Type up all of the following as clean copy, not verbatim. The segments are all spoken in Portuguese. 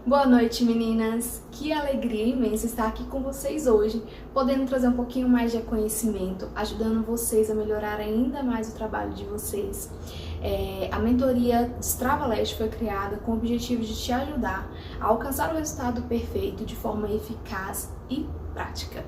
Boa noite, meninas! Que alegria imensa estar aqui com vocês hoje, podendo trazer um pouquinho mais de conhecimento, ajudando vocês a melhorar ainda mais o trabalho de vocês. A mentoria Destrava Leste foi criada com o objetivo de te ajudar a alcançar o resultado perfeito de forma eficaz e prática.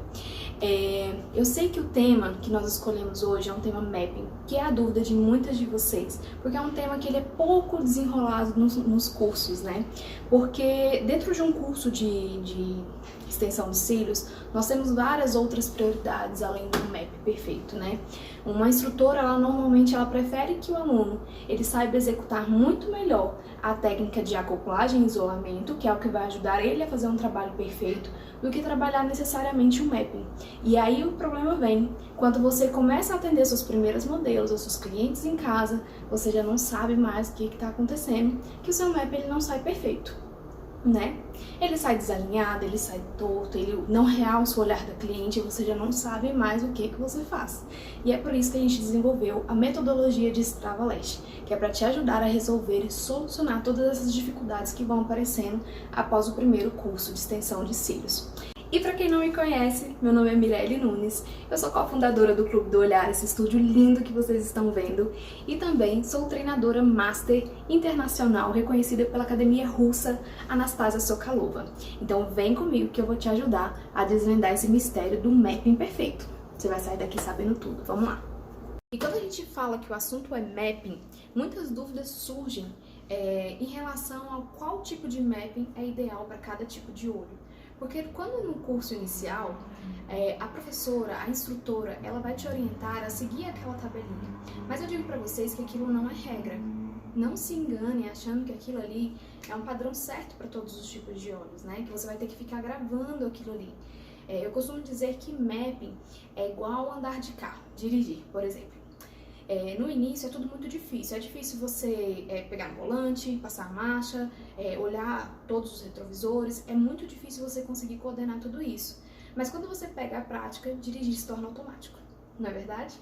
Eu sei que o tema que nós escolhemos hoje é um tema mapping, que é a dúvida de muitas de vocês, porque é um tema que ele é pouco desenrolado nos cursos, né? Porque dentro de um curso de extensão de cílios, nós temos várias outras prioridades além do map perfeito, né? Uma instrutora, normalmente prefere que o aluno ele saiba executar muito melhor a técnica de acoplagem e isolamento, que é o que vai ajudar ele a fazer um trabalho perfeito, do que trabalhar necessariamente o mapping. E aí o problema vem, quando você começa a atender seus primeiros modelos, os seus clientes em casa, você já não sabe mais o que está acontecendo, que o seu mapping ele não sai perfeito, né? Ele sai desalinhado, ele sai torto, ele não realça o olhar da cliente e você já não sabe mais o que você faz. E é por isso que a gente desenvolveu a metodologia de Destrava Leste, que é para te ajudar a resolver e solucionar todas essas dificuldades que vão aparecendo após o primeiro curso de extensão de cílios. E para quem não me conhece, meu nome é Mirelle Nunes, eu sou cofundadora do Clube do Olhar, esse estúdio lindo que vocês estão vendo, e também sou treinadora Master Internacional reconhecida pela Academia Russa Anastasia Sokolova. Então vem comigo que eu vou te ajudar a desvendar esse mistério do mapping perfeito. Você vai sair daqui sabendo tudo, vamos lá! E quando a gente fala que o assunto é mapping, muitas dúvidas surgem em relação ao qual tipo de mapping é ideal para cada tipo de olho. Porque quando no curso inicial, a professora, a instrutora, ela vai te orientar a seguir aquela tabelinha. Mas eu digo para vocês que aquilo não é regra. Não se engane achando que aquilo ali é um padrão certo para todos os tipos de olhos, né? Que você vai ter que ficar gravando aquilo ali. Eu costumo dizer que mapping é igual andar de carro, dirigir, por exemplo. No início é tudo muito difícil, é difícil você pegar no volante, passar a marcha, olhar todos os retrovisores, é muito difícil você conseguir coordenar tudo isso. Mas quando você pega a prática, dirigir se torna automático, não é verdade?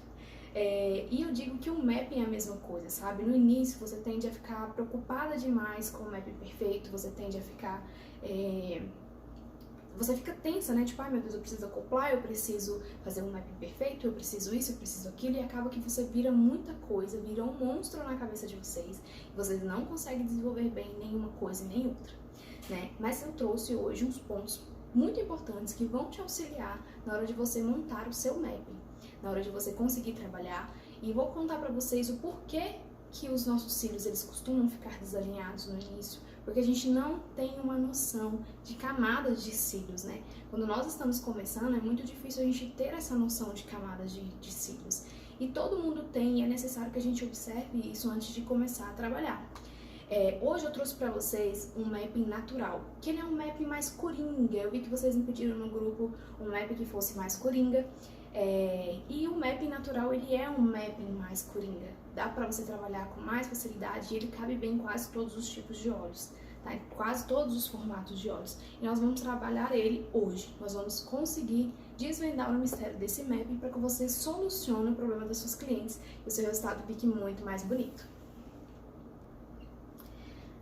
E eu digo que o mapping é a mesma coisa, sabe? No início você tende a ficar preocupada demais com o mapping perfeito, você tende a ficar... Você fica tensa, né? Tipo, ai meu Deus, eu preciso acoplar, eu preciso fazer um mapping perfeito, eu preciso isso, eu preciso aquilo, e acaba que você vira muita coisa, vira um monstro na cabeça de vocês, e vocês não conseguem desenvolver bem nenhuma coisa e nem outra, né? Mas eu trouxe hoje uns pontos muito importantes que vão te auxiliar na hora de você montar o seu mapping, na hora de você conseguir trabalhar, e vou contar pra vocês o porquê que os nossos cílios eles costumam ficar desalinhados no início, porque a gente não tem uma noção de camadas de cílios, né? Quando nós estamos começando, é muito difícil a gente ter essa noção de camadas de cílios. E todo mundo tem, e é necessário que a gente observe isso antes de começar a trabalhar. Hoje eu trouxe pra vocês um mapping natural, que ele é um mapping mais coringa. Eu vi que vocês me pediram no grupo um mapping que fosse mais coringa. E o mapping natural, ele é um mapping mais coringa. Dá pra você trabalhar com mais facilidade e ele cabe bem em quase todos os tipos de olhos, tá? Em quase todos os formatos de olhos. E nós vamos trabalhar ele hoje. Nós vamos conseguir desvendar o mistério desse mapping para que você solucione o problema dos seus clientes e o seu resultado fique muito mais bonito.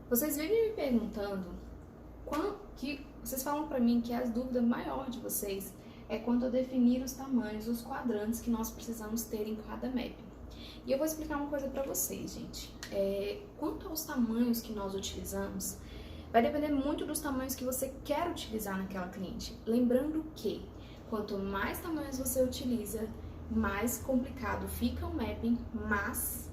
Vocês vivem me perguntando, vocês falam pra mim que a dúvida maior de vocês é quanto a definir os tamanhos, os quadrantes que nós precisamos ter em cada mapping. E eu vou explicar uma coisa pra vocês, gente. Quanto aos tamanhos que nós utilizamos, vai depender muito dos tamanhos que você quer utilizar naquela cliente. Lembrando que quanto mais tamanhos você utiliza, mais complicado fica o mapping, mas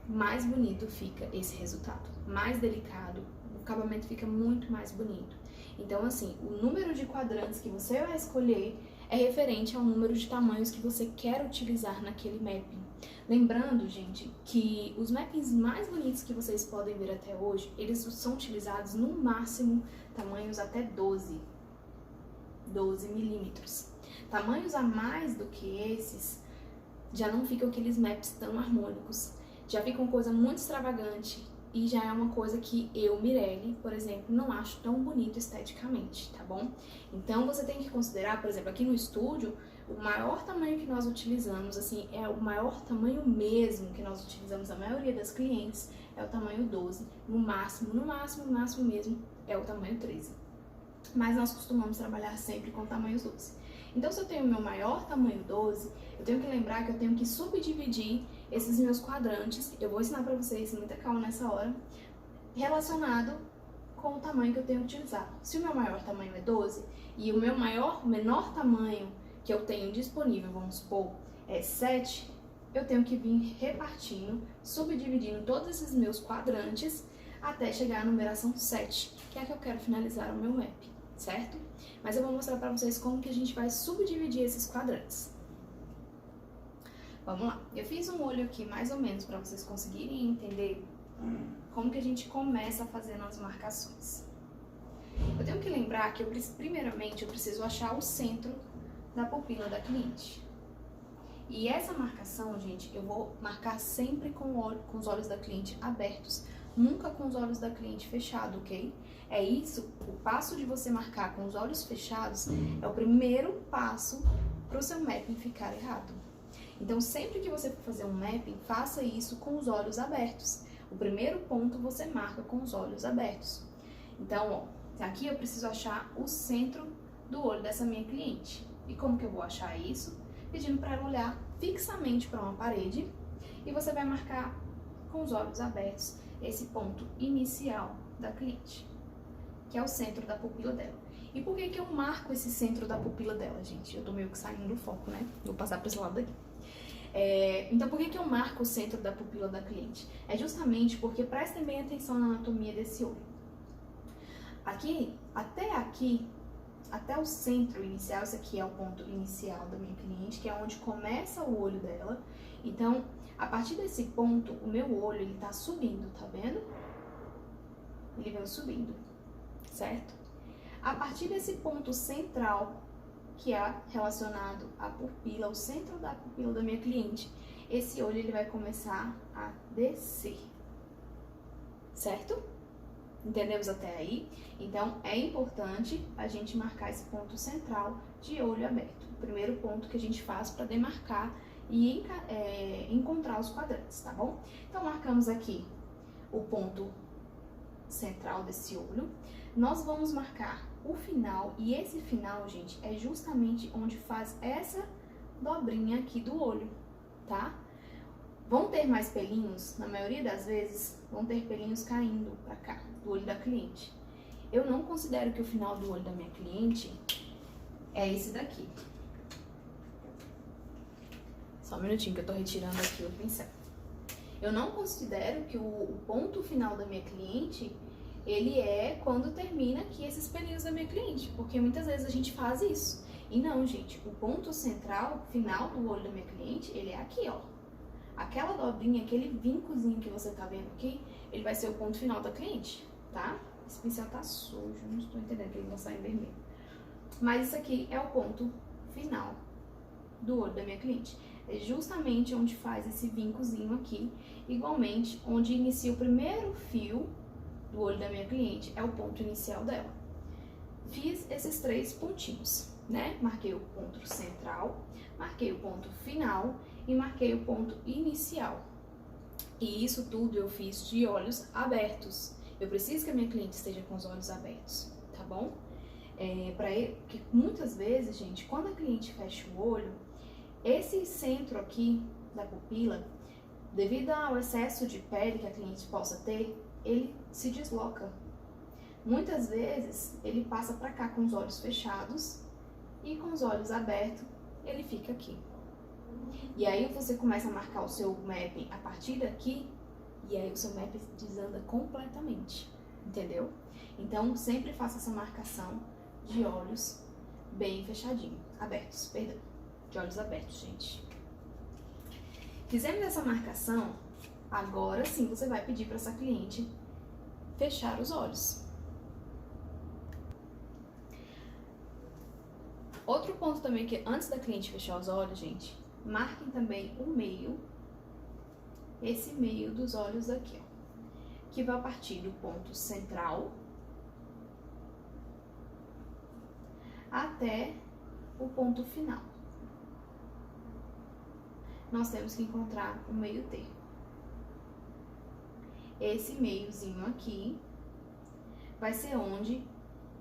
mais bonito fica esse resultado. Mais delicado, o acabamento fica muito mais bonito. Então, assim, o número de quadrantes que você vai escolher é referente ao número de tamanhos que você quer utilizar naquele mapping. Lembrando, gente, que os mappings mais bonitos que vocês podem ver até hoje, eles são utilizados no máximo tamanhos até 12 milímetros. Tamanhos a mais do que esses, já não ficam aqueles maps tão harmônicos, já fica uma coisa muito extravagante, e já é uma coisa que eu, Mirelle, por exemplo, não acho tão bonito esteticamente, tá bom? Então você tem que considerar, por exemplo, aqui no estúdio, o maior tamanho que nós utilizamos, assim, é o maior tamanho mesmo que nós utilizamos, a maioria das clientes, é o tamanho 12, no máximo mesmo, é o tamanho 13. Mas nós costumamos trabalhar sempre com tamanhos 12. Então, se eu tenho o meu maior tamanho 12, eu tenho que lembrar que eu tenho que subdividir esses meus quadrantes. Eu vou ensinar pra vocês, muita calma nessa hora, relacionado com o tamanho que eu tenho utilizado. Se o meu maior tamanho é 12 e o meu menor tamanho que eu tenho disponível, vamos supor, é 7, eu tenho que vir repartindo, subdividindo todos esses meus quadrantes até chegar à numeração 7, que é a que eu quero finalizar o meu map, certo? Mas eu vou mostrar pra vocês como que a gente vai subdividir esses quadrantes. Vamos lá. Eu fiz um olho aqui mais ou menos para vocês conseguirem entender como que a gente começa fazendo as marcações. Eu tenho que lembrar que primeiramente eu preciso achar o centro da pupila da cliente. E essa marcação, gente, eu vou marcar sempre com os olhos da cliente abertos, nunca com os olhos da cliente fechados, ok? É isso, o passo de você marcar com os olhos fechados é o primeiro passo para o seu mapping ficar errado. Então, sempre que você for fazer um mapping, faça isso com os olhos abertos. O primeiro ponto você marca com os olhos abertos. Então, ó, aqui eu preciso achar o centro do olho dessa minha cliente. E como que eu vou achar isso? Pedindo para ela olhar fixamente para uma parede e você vai marcar com os olhos abertos esse ponto inicial da cliente, que é o centro da pupila dela. E por que que eu marco esse centro da pupila dela, gente? Eu tô meio que saindo do foco, né? Vou passar para esse lado daqui. Então, por que que eu marco o centro da pupila da cliente? É justamente porque prestem bem atenção na anatomia desse olho. Aqui, até o centro inicial, esse aqui é o ponto inicial da minha cliente, que é onde começa o olho dela. Então, a partir desse ponto, o meu olho, ele tá subindo, tá vendo? Ele vem subindo, certo? A partir desse ponto central, que é relacionado à pupila, o centro da pupila da minha cliente, esse olho ele vai começar a descer, certo? Entendemos até aí? Então, é importante a gente marcar esse ponto central de olho aberto. O primeiro ponto que a gente faz para demarcar e encontrar os quadrantes, tá bom? Então, marcamos aqui o ponto central desse olho. Nós vamos marcar o final, e esse final, gente, é justamente onde faz essa dobrinha aqui do olho, tá? Vão ter mais pelinhos, na maioria das vezes, vão ter pelinhos caindo pra cá, do olho da cliente. Eu não considero que o final do olho da minha cliente é esse daqui. Só um minutinho que eu tô retirando aqui o pincel. Eu não considero que o ponto final da minha cliente, ele é quando termina aqui esses pelinhos da minha cliente, porque muitas vezes a gente faz isso. E não, gente, o ponto central, final do olho da minha cliente, ele é aqui, ó. Aquela dobrinha, aquele vincozinho que você tá vendo aqui, ele vai ser o ponto final da cliente, tá? Esse pincel tá sujo, não estou entendendo que ele não sai em vermelho. Mas isso aqui é o ponto final do olho da minha cliente. É justamente onde faz esse vincozinho aqui. Igualmente, onde inicia o primeiro fio do olho da minha cliente, é o ponto inicial dela. Fiz esses 3 pontinhos, né? Marquei o ponto central, marquei o ponto final e marquei o ponto inicial. E isso tudo eu fiz de olhos abertos. Eu preciso que a minha cliente esteja com os olhos abertos, tá bom? Porque muitas vezes, gente, quando a cliente fecha o olho, esse centro aqui da pupila, devido ao excesso de pele que a cliente possa ter, ele se desloca. Muitas vezes ele passa para cá com os olhos fechados e com os olhos abertos ele fica aqui. E aí você começa a marcar o seu mapping a partir daqui e aí o seu mapping desanda completamente, entendeu? Então sempre faça essa marcação de olhos bem fechadinhos, abertos, perdão, de olhos abertos, gente. Fizemos essa marcação, agora sim você vai pedir para essa cliente fechar os olhos. Outro ponto também que antes da cliente fechar os olhos, gente, marquem também o meio, esse meio dos olhos aqui, ó, que vai partir do ponto central até o ponto final. Nós temos que encontrar o meio termo. Esse meiozinho aqui vai ser onde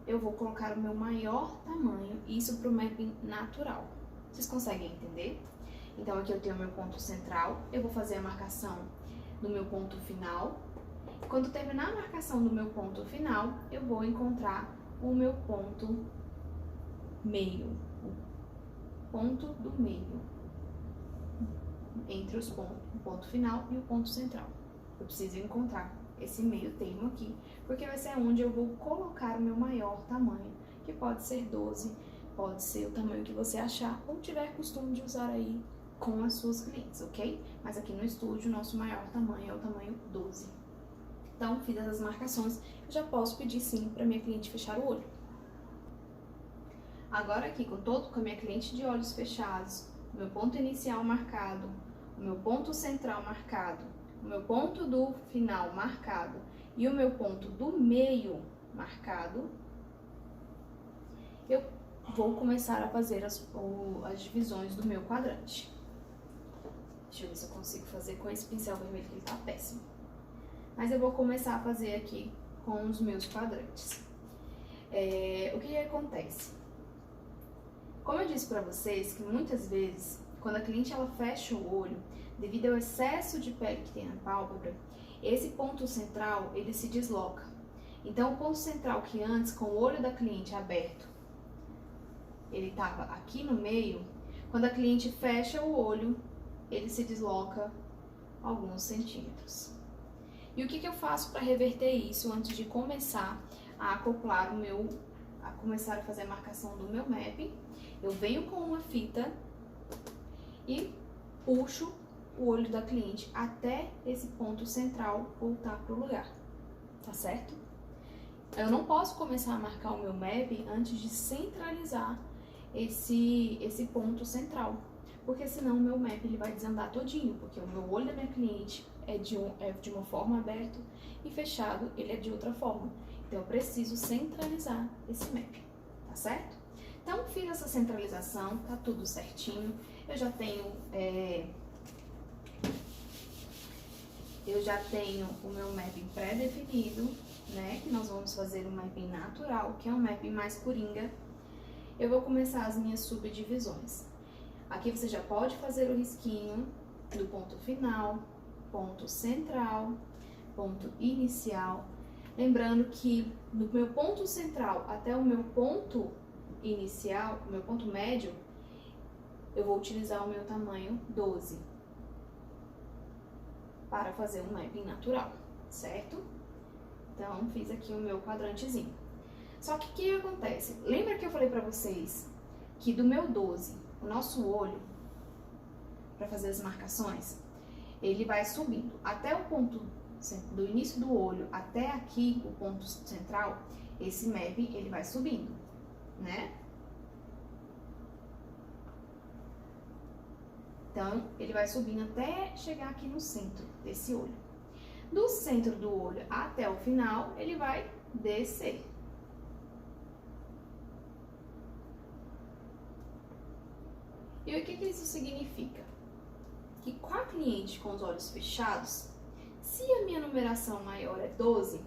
eu vou colocar o meu maior tamanho, isso para o mapping natural. Vocês conseguem entender? Então aqui eu tenho o meu ponto central, eu vou fazer a marcação do meu ponto final. Quando terminar a marcação do meu ponto final, eu vou encontrar o meu ponto meio, o ponto do meio, entre os pontos, o ponto final e o ponto central. Eu preciso encontrar esse meio termo aqui, porque vai ser onde eu vou colocar o meu maior tamanho, que pode ser 12, pode ser o tamanho que você achar ou tiver costume de usar aí com as suas clientes, ok? Mas aqui no estúdio, o nosso maior tamanho é o tamanho 12. Então, fiz essas marcações, eu já posso pedir sim para minha cliente fechar o olho. Agora aqui, com a minha cliente de olhos fechados, o meu ponto inicial marcado, o meu ponto central marcado, o meu ponto do final marcado e o meu ponto do meio marcado, eu vou começar a fazer as divisões do meu quadrante. Deixa eu ver se eu consigo fazer com esse pincel vermelho, que ele tá péssimo. Mas eu vou começar a fazer aqui com os meus quadrantes. O que acontece? Como eu disse pra vocês, que muitas vezes, quando a cliente ela fecha o olho, devido ao excesso de pele que tem na pálpebra, esse ponto central, ele se desloca. Então, o ponto central que antes, com o olho da cliente aberto, ele estava aqui no meio, quando a cliente fecha o olho, ele se desloca alguns centímetros. E o que eu faço para reverter isso antes de começar a acoplar começar a fazer a marcação do meu mapping? Eu venho com uma fita e puxo o olho da cliente até esse ponto central voltar para o lugar, tá certo? Eu não posso começar a marcar o meu mapping antes de centralizar esse ponto central, porque senão o meu mapping ele vai desandar todinho, porque o meu olho da minha cliente é de uma forma aberto e fechado ele é de outra forma. Então eu preciso centralizar esse mapping, tá certo? Então fiz essa centralização, tá tudo certinho. Eu já tenho o meu mapping pré-definido, né? Que nós vamos fazer um mapping natural, que é um mapping mais coringa. Eu vou começar as minhas subdivisões. Aqui você já pode fazer o risquinho do ponto final, ponto central, ponto inicial. Lembrando que do meu ponto central até o meu ponto inicial, o meu ponto médio, eu vou utilizar o meu tamanho 12 para fazer um mapping natural, certo? Então, fiz aqui o meu quadrantezinho. Só que o que acontece? Lembra que eu falei pra vocês que do meu 12, o nosso olho, para fazer as marcações, ele vai subindo até o ponto do início do olho até aqui, o ponto central, esse mapping ele vai subindo, né? Então, ele vai subindo até chegar aqui no centro desse olho. Do centro do olho até o final, ele vai descer. E o que isso significa? Que com a cliente com os olhos fechados, se a minha numeração maior é 12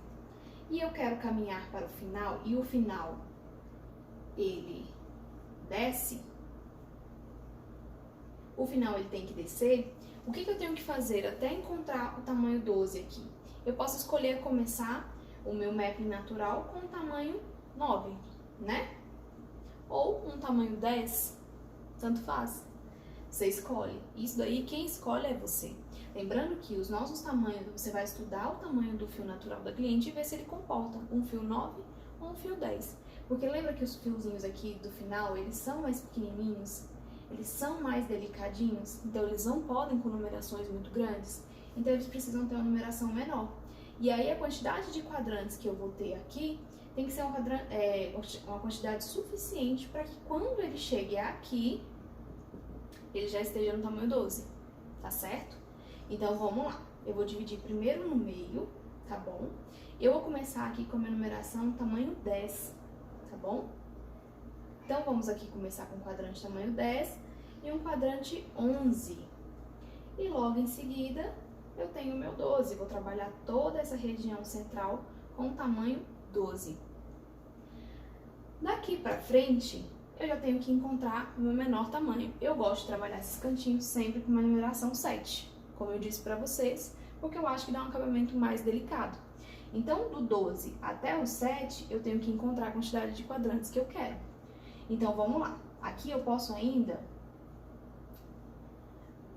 e eu quero caminhar para o final e o final ele desce, o final ele tem que descer, o que eu tenho que fazer até encontrar o tamanho 12 aqui? Eu posso escolher começar o meu mapping natural com o tamanho 9, né? Ou um tamanho 10, tanto faz. Você escolhe. Isso daí, quem escolhe é você. Lembrando que os nossos tamanhos, você vai estudar o tamanho do fio natural da cliente e ver se ele comporta um fio 9 ou um fio 10. Porque lembra que os fiozinhos aqui do final, eles são mais pequenininhos, eles são mais delicadinhos, então eles não podem com numerações muito grandes, então eles precisam ter uma numeração menor. E aí a quantidade de quadrantes que eu vou ter aqui tem que ser uma quantidade suficiente para que quando ele chegue aqui, ele já esteja no tamanho 12, tá certo? Então vamos lá, eu vou dividir primeiro no meio, tá bom? Eu vou começar aqui com a minha numeração tamanho 10, tá bom? Então vamos aqui começar com um quadrante tamanho 10 e um quadrante 11. E logo em seguida eu tenho o meu 12, vou trabalhar toda essa região central com o tamanho 12. Daqui pra frente, eu já tenho que encontrar o meu menor tamanho. Eu gosto de trabalhar esses cantinhos sempre com uma numeração 7, como eu disse pra vocês, porque eu acho que dá um acabamento mais delicado. Então, do 12 até o 7, eu tenho que encontrar a quantidade de quadrantes que eu quero. Então, vamos lá. Aqui eu posso ainda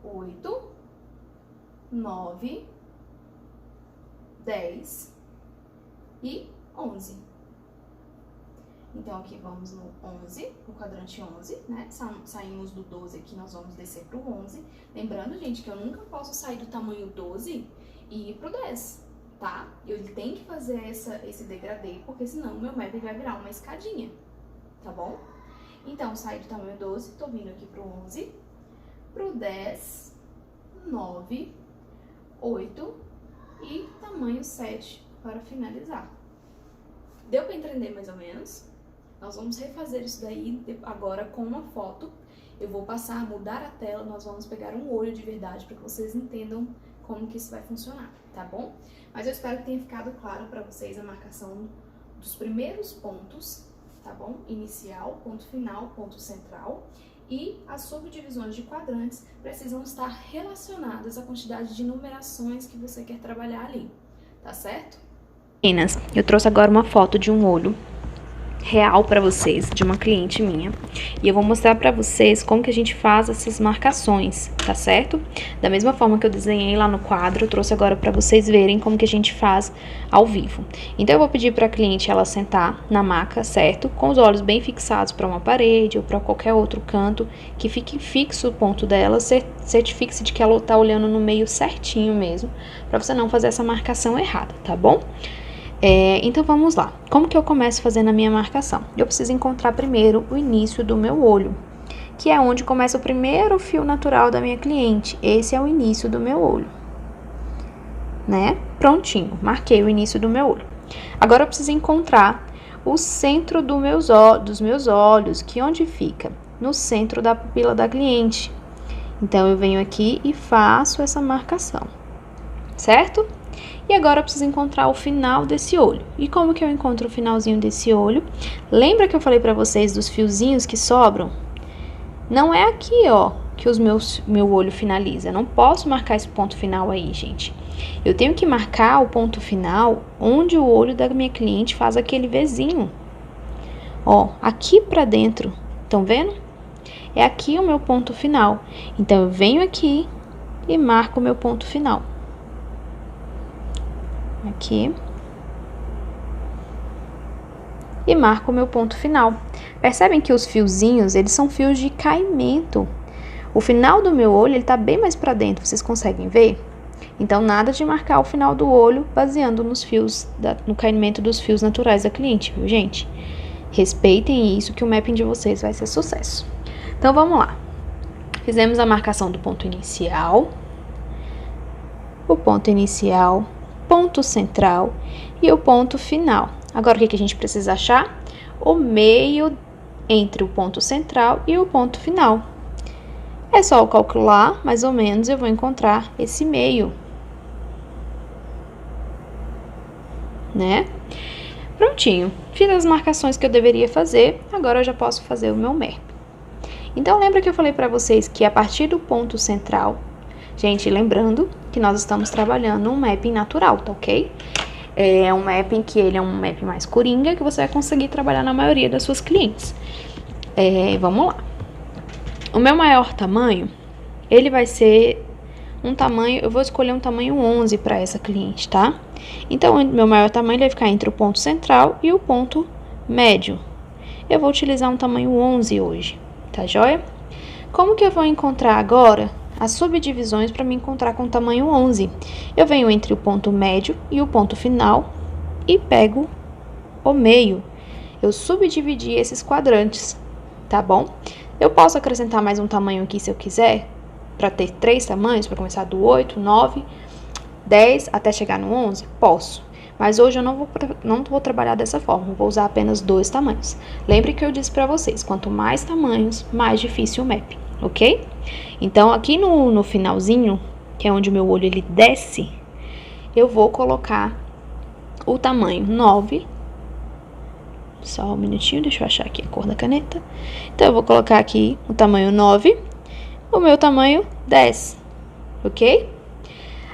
8, 9, 10 e 11. Então, aqui vamos no 11, no quadrante 11, né? Saímos do 12 aqui, nós vamos descer pro 11. Lembrando, gente, que eu nunca posso sair do tamanho 12 e ir pro 10, tá? Eu tenho que fazer esse degradê, porque senão o meu map vai virar uma escadinha, tá bom? Então, saí do tamanho 12, tô vindo aqui pro 11, pro 10, 9, 8 e tamanho 7 para finalizar. Deu para entender mais ou menos? Nós vamos refazer isso daí agora com uma foto. Eu vou passar a mudar a tela, nós vamos pegar um olho de verdade para que vocês entendam como que isso vai funcionar, tá bom? Mas eu espero que tenha ficado claro para vocês a marcação dos primeiros pontos, tá bom? Inicial, ponto final, ponto central. E as subdivisões de quadrantes precisam estar relacionadas à quantidade de numerações que você quer trabalhar ali, tá certo? Meninas, eu trouxe agora uma foto de um olho real para vocês, de uma cliente minha, e eu vou mostrar para vocês como que a gente faz essas marcações, tá certo? Da mesma forma que eu desenhei lá no quadro, eu trouxe agora para vocês verem como que a gente faz ao vivo. Então eu vou pedir para a cliente ela sentar na maca, certo? Com os olhos bem fixados para uma parede ou para qualquer outro canto, que fique fixo o ponto dela, certifique-se de que ela tá olhando no meio certinho mesmo, para você não fazer essa marcação errada, tá bom? Então vamos lá. Como que eu começo fazendo a minha marcação? Eu preciso encontrar primeiro o início do meu olho, que é onde começa o primeiro fio natural da minha cliente. Esse é o início do meu olho, né? Prontinho, marquei o início do meu olho. Agora eu preciso encontrar o centro dos meus olhos, que onde fica? No centro da pupila da cliente. Então eu venho aqui e faço essa marcação, certo? E agora eu preciso encontrar o final desse olho. E como que eu encontro o finalzinho desse olho? Lembra que eu falei pra vocês dos fiozinhos que sobram? Não é aqui, ó, que meu olho finaliza. Eu não posso marcar esse ponto final aí, gente. Eu tenho que marcar o ponto final onde o olho da minha cliente faz aquele Vzinho. Ó, aqui pra dentro. Estão vendo? É aqui o meu ponto final. Então, eu venho aqui e marco o meu ponto final. Aqui. E marco o meu ponto final. Percebem que os fiozinhos, eles são fios de caimento. O final do meu olho, ele tá bem mais pra dentro, vocês conseguem ver? Então, nada de marcar o final do olho baseando nos fios, no caimento dos fios naturais da cliente, viu, gente? Respeitem isso que o mapping de vocês vai ser sucesso. Então, vamos lá. Fizemos a marcação do ponto inicial. O ponto inicial, ponto central e o ponto final. Agora, o que a gente precisa achar? O meio entre o ponto central e o ponto final. É só eu calcular, mais ou menos, eu vou encontrar esse meio, né? Prontinho. Fiz as marcações que eu deveria fazer, agora eu já posso fazer o meu map. Então, lembra que eu falei pra vocês que a partir do ponto central, gente, lembrando que nós estamos trabalhando um mapping natural, tá ok? É um mapping que ele é um mapping mais coringa, que você vai conseguir trabalhar na maioria das suas clientes. Vamos lá. O meu maior tamanho, ele vai ser um tamanho, eu vou escolher um tamanho 11 para essa cliente, tá? Então, o meu maior tamanho vai ficar entre o ponto central e o ponto médio. Eu vou utilizar um tamanho 11 hoje, tá joia? Como que eu vou encontrar agora as subdivisões para me encontrar com o tamanho 11? Eu venho entre o ponto médio e o ponto final e pego o meio. Eu subdividi esses quadrantes, tá bom? Eu posso acrescentar mais um tamanho aqui se eu quiser, para ter 3 tamanhos, para começar do 8, 9, 10 até chegar no 11? Posso. Mas hoje eu não vou trabalhar dessa forma, eu vou usar apenas 2 tamanhos. Lembre que eu disse para vocês, quanto mais tamanhos, mais difícil o mapping, ok? Então, aqui no finalzinho, que é onde o meu olho ele desce, eu vou colocar o tamanho 9 Só um minutinho, deixa eu achar aqui a cor da caneta. Então, eu vou colocar aqui o tamanho 9, o meu tamanho 10, ok?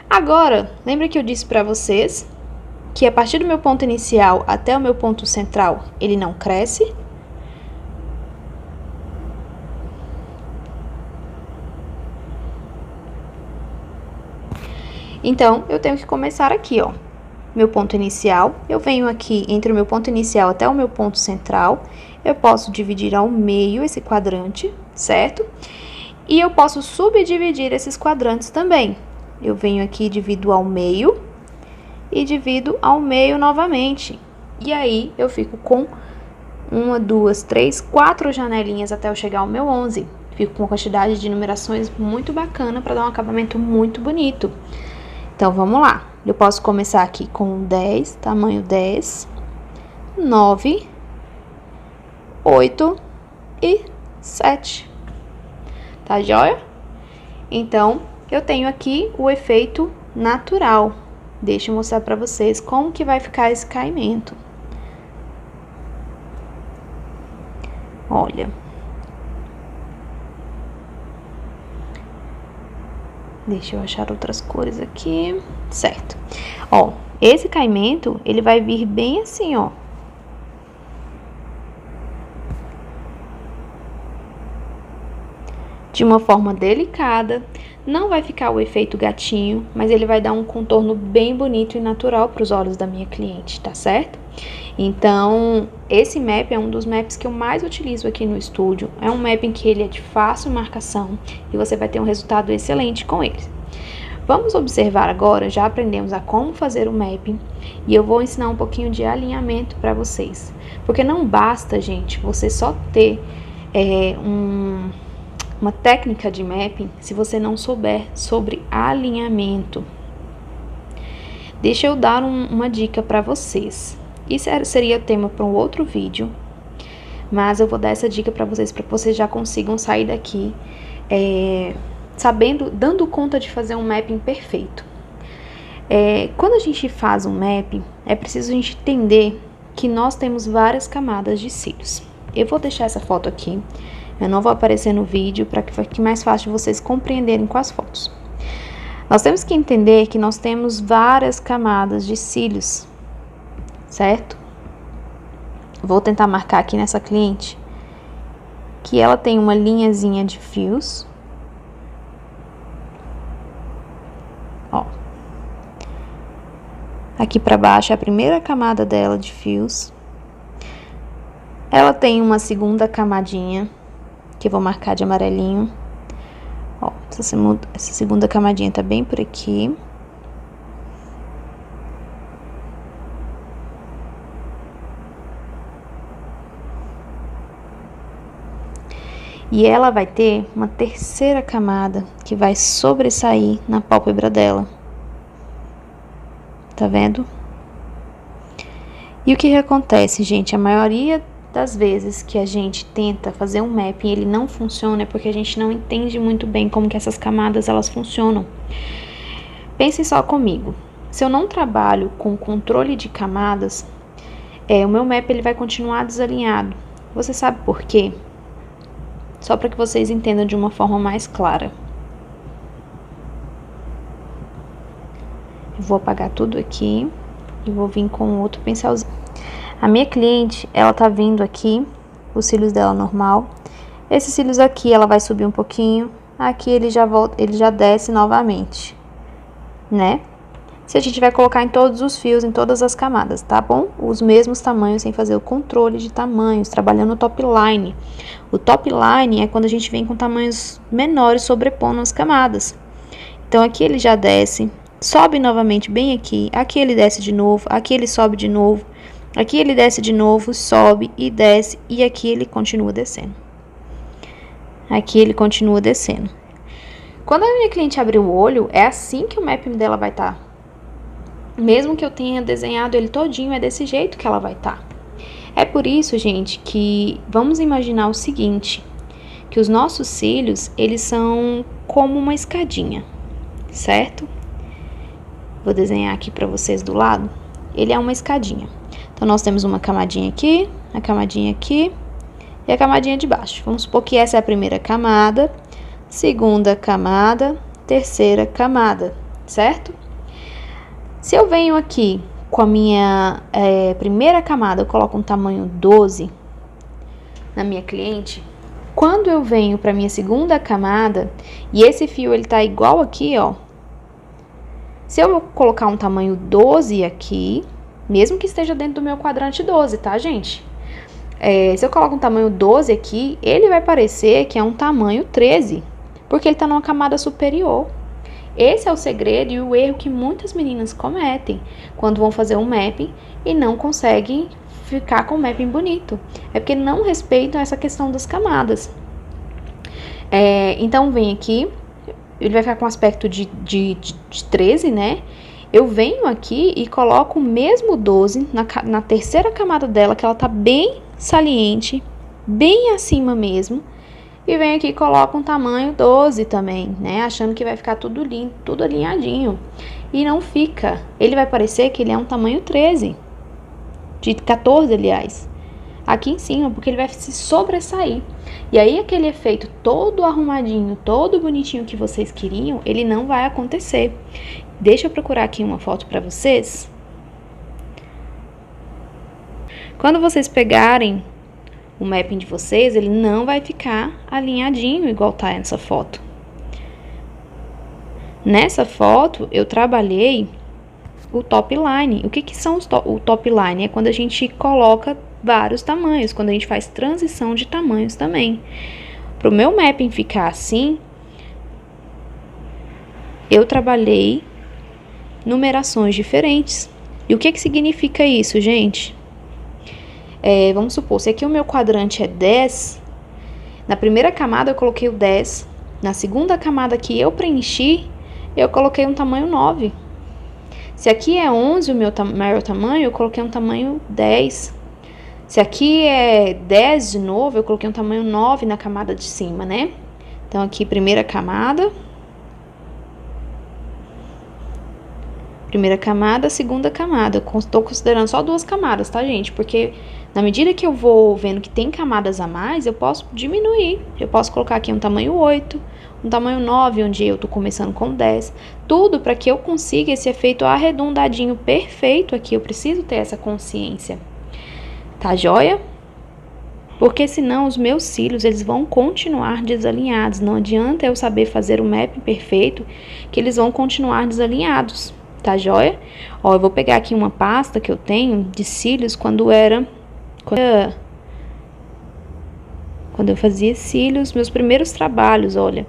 Agora, lembra que eu disse pra vocês que a partir do meu ponto inicial até o meu ponto central, ele não cresce? Então, eu tenho que começar aqui, ó. Meu ponto inicial, eu venho aqui entre o meu ponto inicial até o meu ponto central, eu posso dividir ao meio esse quadrante, certo? E eu posso subdividir esses quadrantes também. Eu venho aqui, divido ao meio e divido ao meio novamente. E aí, eu fico com 1, 2, 3, 4 janelinhas até eu chegar ao meu 11. Fico com uma quantidade de numerações muito bacana para dar um acabamento muito bonito. Então, vamos lá. Eu posso começar aqui com 10, tamanho 10, 9, 8 e 7. Tá joia? Então, eu tenho aqui o efeito natural. Deixa eu mostrar pra vocês como que vai ficar esse caimento. Olha. Deixa eu achar outras cores aqui. Certo. Ó, esse caimento, ele vai vir bem assim, ó. De uma forma delicada. Não vai ficar o efeito gatinho, mas ele vai dar um contorno bem bonito e natural para os olhos da minha cliente, tá certo? Então, esse map é um dos maps que eu mais utilizo aqui no estúdio. É um map em que ele é de fácil marcação e você vai ter um resultado excelente com ele. Vamos observar agora, já aprendemos a como fazer o mapping e eu vou ensinar um pouquinho de alinhamento para vocês. Porque não basta, gente, você só ter uma técnica de mapping se você não souber sobre alinhamento. Deixa eu dar uma dica para vocês. Isso seria tema para um outro vídeo, mas eu vou dar essa dica para vocês já consigam sair daqui sabendo, dando conta de fazer um mapping perfeito. Quando a gente faz um mapping, é preciso a gente entender que nós temos várias camadas de cílios. Eu vou deixar essa foto aqui, eu não vou aparecer no vídeo para que fique mais fácil de vocês compreenderem com as fotos. Nós temos que entender que nós temos várias camadas de cílios, certo? Vou tentar marcar aqui nessa cliente que ela tem uma linhazinha de fios. Ó. Aqui pra baixo é a primeira camada dela de fios. Ela tem uma segunda camadinha, que eu vou marcar de amarelinho. Ó, essa segunda camadinha tá bem por aqui. E ela vai ter uma terceira camada que vai sobressair na pálpebra dela. Tá vendo? E o que acontece, gente? A maioria das vezes que a gente tenta fazer um mapping, ele não funciona, é porque a gente não entende muito bem como que essas camadas elas funcionam. Pensem só comigo. Se eu não trabalho com controle de camadas, o meu map ele vai continuar desalinhado. Você sabe por quê? Só para que vocês entendam de uma forma mais clara. Eu vou apagar tudo aqui e vou vir com outro pincelzinho. A minha cliente, ela tá vindo aqui, os cílios dela normal. Esses cílios aqui, ela vai subir um pouquinho. Aqui ele já volta, ele já desce novamente, né? Se a gente vai colocar em todos os fios, em todas as camadas, tá bom? Os mesmos tamanhos, sem fazer o controle de tamanhos, trabalhando o top line. O top line é quando a gente vem com tamanhos menores sobrepondo as camadas. Então, aqui ele já desce, sobe novamente bem aqui. Aqui ele desce de novo, aqui ele sobe de novo. Aqui ele desce de novo, sobe e desce. E aqui ele continua descendo. Aqui ele continua descendo. Quando a minha cliente abrir o olho, é assim que o mapping dela vai estar. Mesmo que eu tenha desenhado ele todinho, é desse jeito que ela vai estar. É por isso, gente, que vamos imaginar o seguinte, que os nossos cílios, eles são como uma escadinha, certo? Vou desenhar aqui para vocês do lado. Ele é uma escadinha. Então, nós temos uma camadinha aqui, a camadinha aqui e a camadinha de baixo. Vamos supor que essa é a primeira camada, segunda camada, terceira camada, certo? Se eu venho aqui com a minha primeira camada, eu coloco um tamanho 12 na minha cliente. Quando eu venho para minha segunda camada, e esse fio ele tá igual aqui, ó. Se eu colocar um tamanho 12 aqui, mesmo que esteja dentro do meu quadrante 12, tá, gente? Se eu coloco um tamanho 12 aqui, ele vai parecer que é um tamanho 13, porque ele tá numa camada superior. Esse é o segredo e o erro que muitas meninas cometem quando vão fazer um mapping e não conseguem ficar com um mapping bonito. É porque não respeitam essa questão das camadas. Então, vem aqui, ele vai ficar com aspecto de 13, né? Eu venho aqui e coloco o mesmo 12 na terceira camada dela, que ela tá bem saliente, bem acima mesmo. E venho aqui e coloco um tamanho 12 também, né? Achando que vai ficar tudo lindo, tudo alinhadinho. E não fica. Ele vai parecer que ele é um tamanho 13. De 14, aliás. Aqui em cima, porque ele vai se sobressair. E aí, aquele efeito todo arrumadinho, todo bonitinho que vocês queriam, ele não vai acontecer. Deixa eu procurar aqui uma foto pra vocês. Quando vocês pegarem o mapping de vocês, ele não vai ficar alinhadinho igual tá nessa foto. Nessa foto, eu trabalhei o top line. O que são o top line? É quando a gente coloca vários tamanhos, quando a gente faz transição de tamanhos também. Para o meu mapping ficar assim, eu trabalhei numerações diferentes. E o que significa isso, gente? Vamos supor, se aqui o meu quadrante é 10, na primeira camada eu coloquei o 10, na segunda camada que eu preenchi, eu coloquei um tamanho 9. Se aqui é 11 o meu maior tamanho, eu coloquei um tamanho 10. Se aqui é 10 de novo, eu coloquei um tamanho 9 na camada de cima, né? Então, aqui, primeira camada, segunda camada. Eu estou considerando só 2 camadas, tá, gente? Porque na medida que eu vou vendo que tem camadas a mais, eu posso diminuir. Eu posso colocar aqui um tamanho 8, um tamanho 9, onde eu tô começando com 10. Tudo para que eu consiga esse efeito arredondadinho perfeito aqui. Eu preciso ter essa consciência. Tá joia? Porque senão os meus cílios, eles vão continuar desalinhados. Não adianta eu saber fazer o mapping perfeito, que eles vão continuar desalinhados. Tá joia? Ó, eu vou pegar aqui uma pasta que eu tenho de cílios quando eu fazia cílios, meus primeiros trabalhos, olha.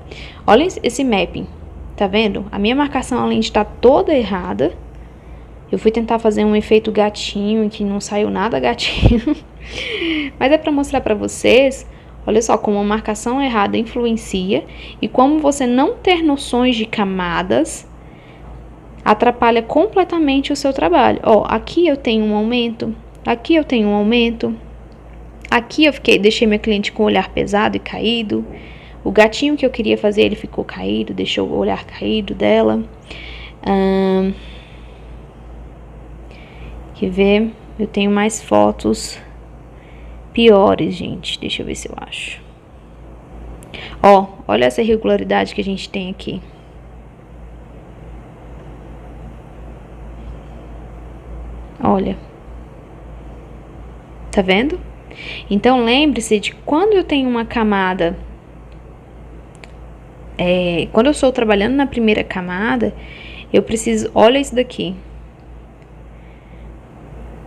Olha esse mapping, tá vendo? A minha marcação, além de estar toda errada, eu fui tentar fazer um efeito gatinho, que não saiu nada gatinho. Mas é pra mostrar pra vocês, olha só, como a marcação errada influencia e como você não ter noções de camadas atrapalha completamente o seu trabalho. Ó, aqui eu tenho um aumento, aqui eu tenho um aumento, aqui eu deixei minha cliente com o olhar pesado e caído. O gatinho que eu queria fazer, ele ficou caído, deixou o olhar caído dela. Quer ver? Eu tenho mais fotos piores, gente. Deixa eu ver se eu acho. Ó, olha essa irregularidade que a gente tem aqui. Olha. Tá vendo? Então, lembre-se de quando eu tenho uma camada... quando eu estou trabalhando na primeira camada, eu preciso... Olha isso daqui.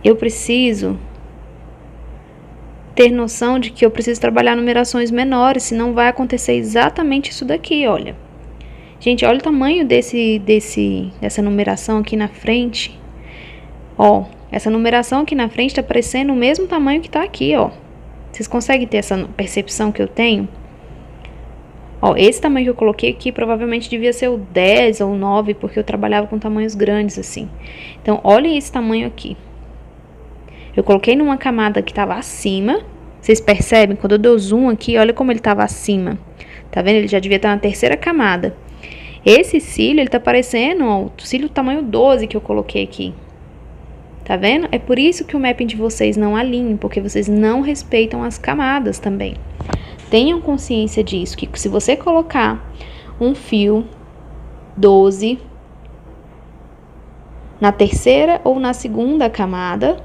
Eu preciso ter noção de que eu preciso trabalhar numerações menores, senão vai acontecer exatamente isso daqui, olha. Gente, olha o tamanho dessa numeração aqui na frente. Ó, essa numeração aqui na frente tá parecendo o mesmo tamanho que tá aqui, ó. Vocês conseguem ter essa percepção que eu tenho? Ó, esse tamanho que eu coloquei aqui provavelmente devia ser o 10 ou o 9, porque eu trabalhava com tamanhos grandes assim. Então, olha esse tamanho aqui. Eu coloquei numa camada que estava acima. Vocês percebem? Quando eu dou zoom aqui, olha como ele estava acima. Tá vendo? Ele já devia estar na terceira camada. Esse cílio, ele tá parecendo, ó, o cílio tamanho 12 que eu coloquei aqui. Tá vendo? É por isso que o mapping de vocês não alinha, porque vocês não respeitam as camadas também. Tenham consciência disso, que se você colocar um fio 12 na terceira ou na segunda camada,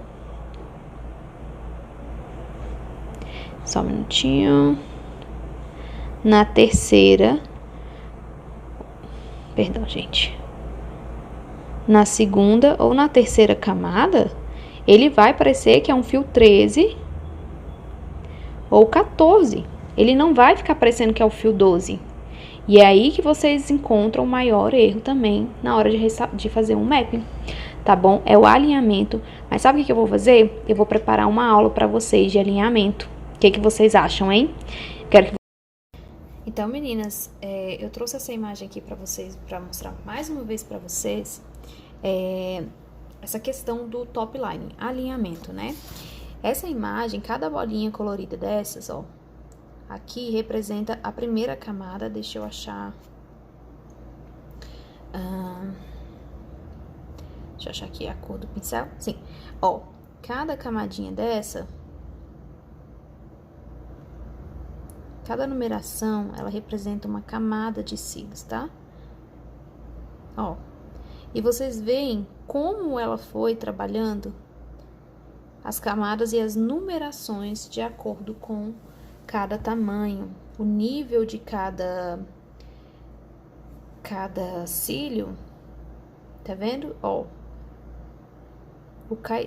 só um minutinho, na terceira, perdão, gente, na segunda ou na terceira camada, ele vai parecer que é um fio 13 ou 14. Ele não vai ficar parecendo que é o fio 12. E é aí que vocês encontram o maior erro também na hora de fazer um mapping, tá bom? É o alinhamento. Mas sabe o que eu vou fazer? Eu vou preparar uma aula para vocês de alinhamento. O que vocês acham, hein? Quero que... Então, meninas, eu trouxe essa imagem aqui para vocês, para mostrar mais uma vez para vocês essa questão do top line, alinhamento, né? Essa imagem, cada bolinha colorida dessas, ó, aqui representa a primeira camada. Deixa eu achar. Deixa eu achar aqui a cor do pincel. Sim. Ó, cada camadinha dessa, cada numeração, ela representa uma camada de cílios, tá? Ó. E vocês veem como ela foi trabalhando as camadas e as numerações de acordo com cada tamanho, o nível de cada cílio, tá vendo? Ó,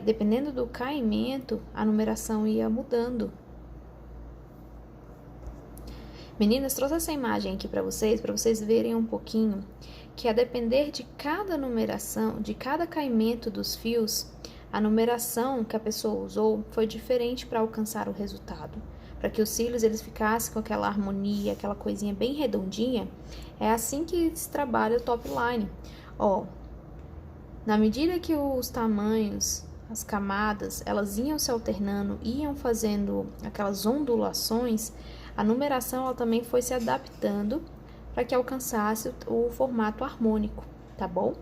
dependendo do caimento, a numeração ia mudando. Meninas, trouxe essa imagem aqui para vocês verem um pouquinho que a depender de cada numeração, de cada caimento dos fios, a numeração que a pessoa usou foi diferente para alcançar o resultado. Para que os cílios eles ficassem com aquela harmonia, aquela coisinha bem redondinha, é assim que se trabalha o top line. Ó, na medida que os tamanhos, as camadas, elas iam se alternando, iam fazendo aquelas ondulações, a numeração ela também foi se adaptando para que alcançasse o formato harmônico, tá bom?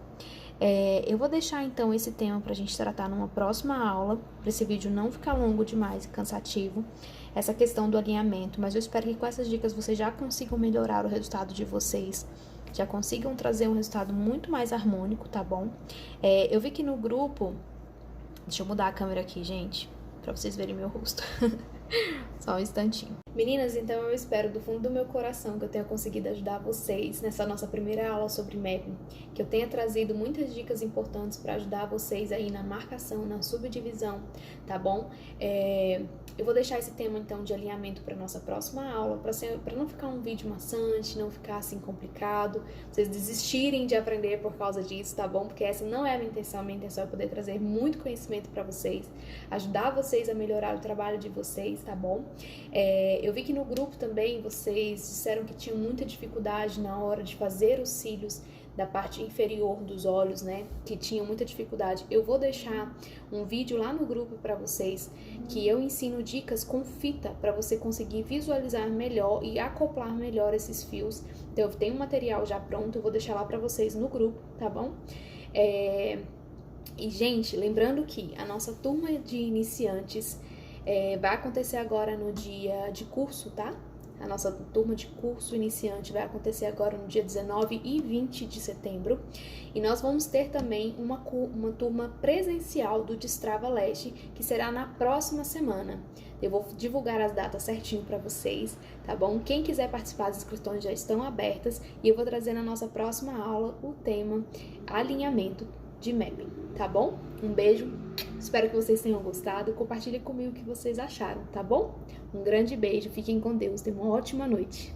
Eu vou deixar então esse tema para a gente tratar numa próxima aula, para esse vídeo não ficar longo demais e cansativo, essa questão do alinhamento, mas eu espero que com essas dicas vocês já consigam melhorar o resultado de vocês, já consigam trazer um resultado muito mais harmônico, tá bom? Eu vi que no grupo, deixa eu mudar a câmera aqui, gente, para vocês verem meu rosto. Só um instantinho. Meninas, então eu espero do fundo do meu coração que eu tenha conseguido ajudar vocês nessa nossa primeira aula sobre mapping, que eu tenha trazido muitas dicas importantes para ajudar vocês aí na marcação, na subdivisão, tá bom? Eu vou deixar esse tema então de alinhamento para nossa próxima aula, para não ficar um vídeo maçante, não ficar assim complicado, vocês desistirem de aprender por causa disso, tá bom? Porque essa não é a minha intenção é poder trazer muito conhecimento para vocês, ajudar vocês a melhorar o trabalho de vocês, tá bom? Eu vi que no grupo também vocês disseram que tinham muita dificuldade na hora de fazer os cílios da parte inferior dos olhos, né? Que tinham muita dificuldade. Eu vou deixar um vídeo lá no grupo para vocês que eu ensino dicas com fita para você conseguir visualizar melhor e acoplar melhor esses fios. Então eu tenho um material já pronto, eu vou deixar lá para vocês no grupo, tá bom? E gente, lembrando que a nossa turma de iniciantes vai acontecer agora no dia de curso, tá? A nossa turma de curso iniciante vai acontecer agora no dia 19 e 20 de setembro. E nós vamos ter também uma turma presencial do Destrava Leste, que será na próxima semana. Eu vou divulgar as datas certinho para vocês, tá bom? Quem quiser participar, as inscrições já estão abertas. E eu vou trazer na nossa próxima aula o tema alinhamento de mapping, tá bom? Um beijo, espero que vocês tenham gostado, compartilhem comigo o que vocês acharam, tá bom? Um grande beijo, fiquem com Deus, tenham uma ótima noite.